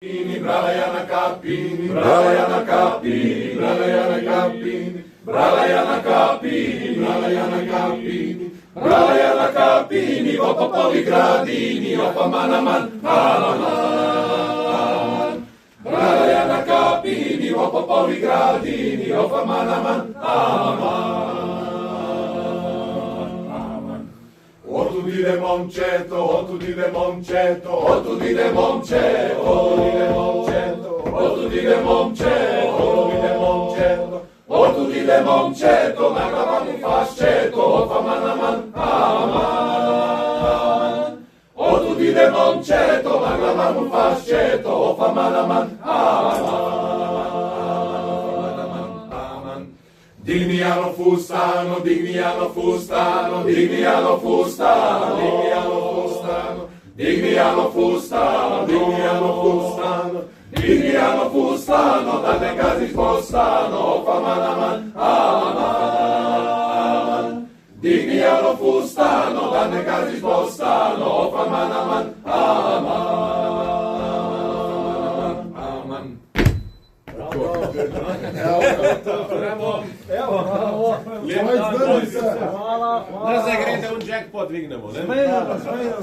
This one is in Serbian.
Brava Jana Capini, brava Jana Capini, brava Jana Capini, brava Jana Capini, brava Jana Capini, brava Jana Capini, o popovi gradini, o pa manaman, aman. Brava Jana Capini, o popovi gradini, o pa manaman, aman. Otud ide momčeto, otud ide momčeto, otud ide momčeto, otud ide momčeto, otud ide momčeto, otud ide momčeto, na glava mu fasčeto, opa manaman, aman. Otud ide momčeto, na glava mu fasčeto, opa manaman, Digniano fustano, digniano fustano, digniano fustano, digniano fustano, digniano fustano, digniano fustano, digniano fustano, dalle case spostano, fa manaman, aman. Digniano fustano, dalle case spostano, fa manaman, aman. Evo, Da se grede un jackpot dignemo, ne?